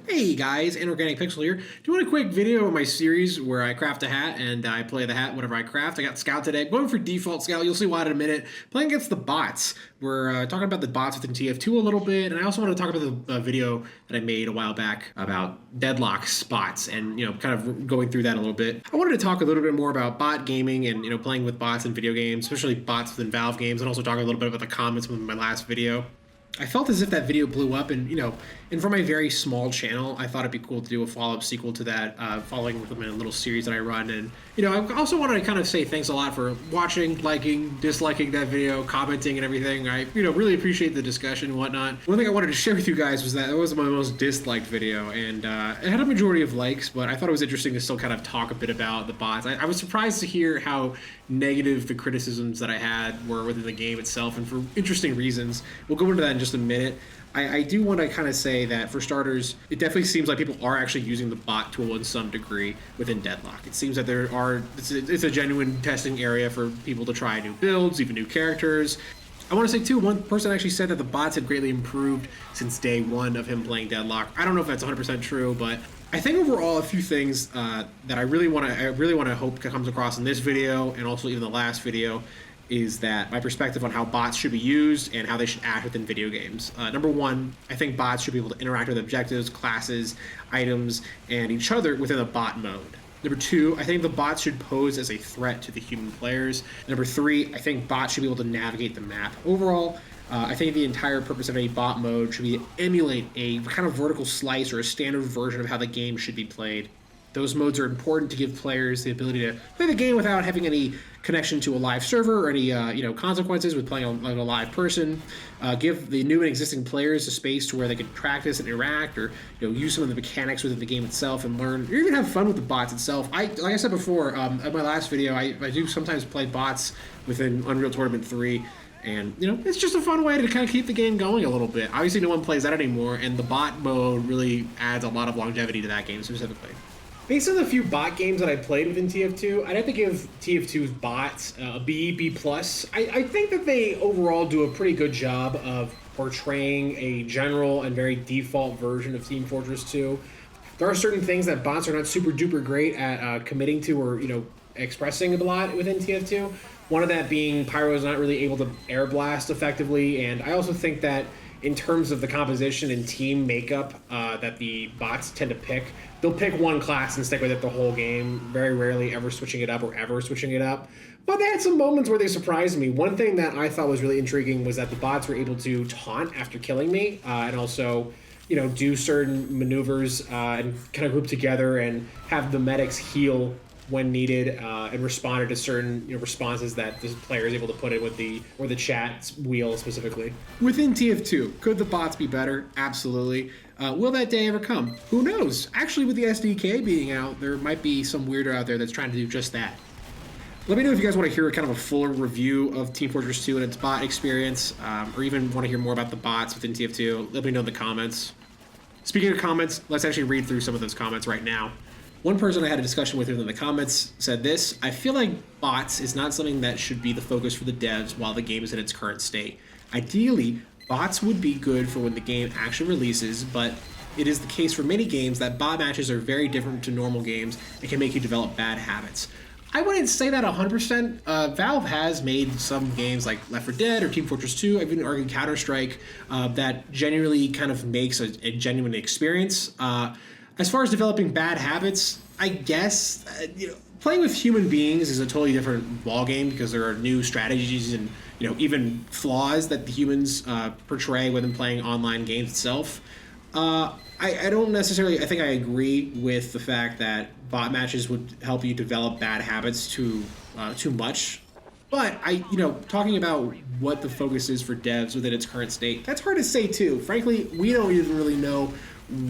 Hey guys, Inorganic Pixel here. Doing a quick video of my series where I craft a hat and I play the hat whenever I craft. I got Scout today. Going for default Scout. You'll see why in a minute. Playing against the bots. We're talking about the bots within TF2 a little bit, and I also want to talk about the video that I made a while back about Deadlock bots and kind of going through that a little bit. I wanted to talk a little bit more about bot gaming and playing with bots in video games, especially bots within Valve games, and also talk a little bit about the comments from my last video. I felt as if that video blew up, and for my very small channel, I thought it'd be cool to do a follow-up sequel to that, following with a little series that I run. And I also want to kind of say thanks a lot for watching, liking, disliking that video, commenting, and everything. I really appreciate the discussion and whatnot. One thing I wanted to share with you guys was that it was my most disliked video, and it had a majority of likes, but I thought it was interesting to still kind of talk a bit about the bots. I was surprised to hear how negative the criticisms that I had were within the game itself, and for interesting reasons. We'll go into that in just a minute. I do want to kind of say that, for starters, it definitely seems like people are actually using the bot tool in some degree within Deadlock. It seems that it's a genuine testing area for people to try new builds, even new characters. I want to say, too, one person actually said that the bots had greatly improved since day one of him playing Deadlock. I don't know if that's 100% true, but I think overall a few things that I really want to hope comes across in this video, and also even the last video, is that my perspective on how bots should be used and how they should act within video games. Number one, I think bots should be able to interact with objectives, classes, items, and each other within a bot mode. Number two, I think the bots should pose as a threat to the human players. Number three, I think bots should be able to navigate the map. Overall, I think the entire purpose of any bot mode should be to emulate a kind of vertical slice or a standard version of how the game should be played. Those modes are important to give players the ability to play the game without having any connection to a live server or any consequences with playing a live person. Give the new and existing players a space to where they can practice and interact, or use some of the mechanics within the game itself and learn, or even have fun with the bots itself. Like I said before, at my last video, I do sometimes play bots within Unreal Tournament 3. And, it's just a fun way to kind of keep the game going a little bit. Obviously, no one plays that anymore, and the bot mode really adds a lot of longevity to that game specifically. Based on the few bot games that I played within TF2, I'd have to give TF2's bots a B, B+. I think that they overall do a pretty good job of portraying a general and very default version of Team Fortress 2. There are certain things that bots are not super duper great at committing to, or, expressing a lot within TF2. One of that being Pyro is not really able to air blast effectively, and I also think that in terms of the composition and team makeup that the bots tend to pick, they'll pick one class and stick with it the whole game, very rarely ever switching it up or ever switching it up. But they had some moments where they surprised me. One thing that I thought was really intriguing was that the bots were able to taunt after killing me, and also do certain maneuvers and kind of group together and have the medics heal when needed, and responded to certain responses that the player is able to put in with the chat wheel specifically. Within TF2, could the bots be better? Absolutely. Will that day ever come? Who knows? Actually, with the SDK being out, there might be some weirdo out there that's trying to do just that. Let me know if you guys want to hear kind of a fuller review of Team Fortress 2 and its bot experience, or even want to hear more about the bots within TF2. Let me know in the comments. Speaking of comments, let's actually read through some of those comments right now. One person I had a discussion with in the comments said this: I feel like bots is not something that should be the focus for the devs while the game is in its current state. Ideally, bots would be good for when the game actually releases, but it is the case for many games that bot matches are very different to normal games and can make you develop bad habits. I wouldn't say that 100%. Valve has made some games like Left 4 Dead or Team Fortress 2, I've even argued Counter-Strike, that genuinely kind of makes a genuine experience. As far as developing bad habits, I guess playing with human beings is a totally different ballgame, because there are new strategies and even flaws that the humans portray when playing online games itself. I don't necessarily. I think I agree with the fact that bot matches would help you develop bad habits too much. But talking about what the focus is for devs within its current state, that's hard to say too. Frankly, we don't even really know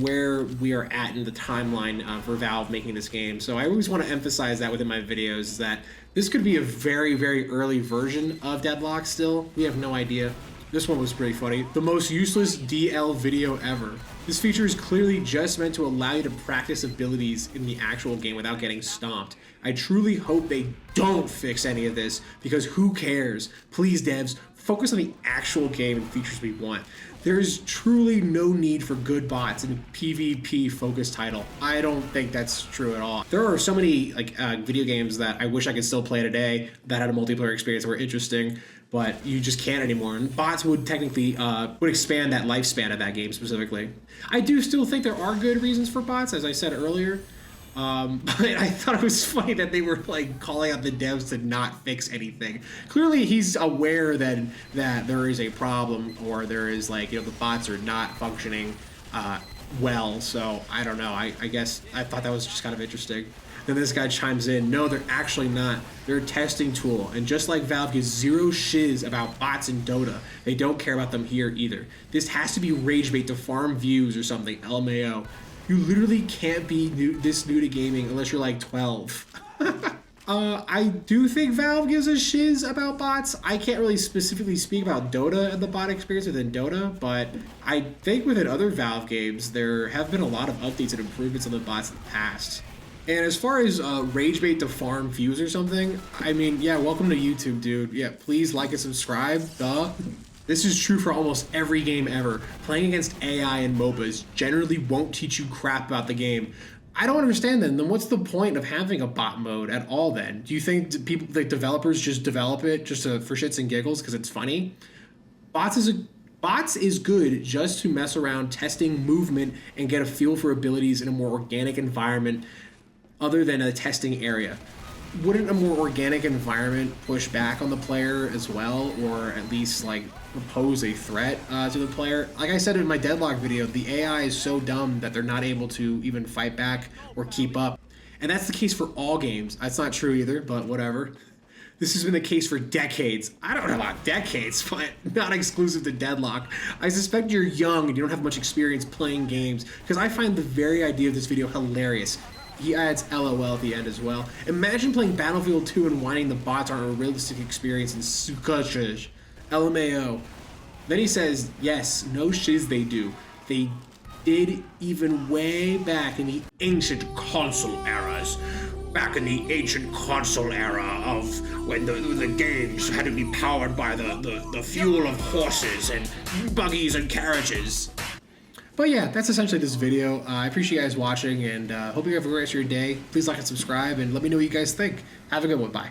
where we are at in the timeline for Valve making this game. So I always want to emphasize that within my videos, is that this could be a very, very early version of Deadlock still. We have no idea. This one was pretty funny. The most useless DL video ever. This feature is clearly just meant to allow you to practice abilities in the actual game without getting stomped. I truly hope they don't fix any of this, because who cares? Please, devs, focus on the actual game and features we want. There's truly no need for good bots in a PvP focused title. I don't think that's true at all. There are so many video games that I wish I could still play today that had a multiplayer experience that were interesting, but you just can't anymore. And bots would technically would expand that lifespan of that game specifically. I do still think there are good reasons for bots, as I said earlier. But I thought it was funny that they were like calling out the devs to not fix anything. Clearly, he's aware that there is a problem, or there is the bots are not functioning well. So I don't know. I guess I thought that was just kind of interesting. Then this guy chimes in, no, they're actually not. They're a testing tool. And just like Valve gives zero shiz about bots in Dota, they don't care about them here either. This has to be rage bait to farm views or something, LMAO. You literally can't be this new to gaming unless you're like 12. I do think Valve gives a shiz about bots. I can't really specifically speak about Dota and the bot experience within Dota, but I think within other Valve games, there have been a lot of updates and improvements on the bots in the past. And as far as rage bait to farm views or something, I mean, yeah, welcome to YouTube, dude. Yeah, please like and subscribe, duh. This is true for almost every game ever. Playing against AI and MOBAs generally won't teach you crap about the game. I don't understand then what's the point of having a bot mode at all then? Do you think people, like developers, just develop it just for shits and giggles because it's funny? Bots is good just to mess around, testing movement, and get a feel for abilities in a more organic environment other than a testing area. Wouldn't a more organic environment push back on the player as well, or at least pose a threat to the player? Like I said in my Deadlock video, the AI is so dumb that they're not able to even fight back or keep up. And that's the case for all games. That's not true either, but whatever. This has been the case for decades. I don't know about decades, but not exclusive to Deadlock. I suspect you're young and you don't have much experience playing games, because I find the very idea of this video hilarious. He adds LOL at the end as well. Imagine playing Battlefield 2 and whining the bots aren't a realistic experience in Sukachish. LMAO. Then he says, yes, no shiz they do. They did even way back in the ancient console eras. Back in the ancient console era of when the games had to be powered by the fuel of horses and buggies and carriages. But yeah, that's essentially this video. I appreciate you guys watching, and hope you have a great rest of your day. Please like and subscribe, and let me know what you guys think. Have a good one. Bye.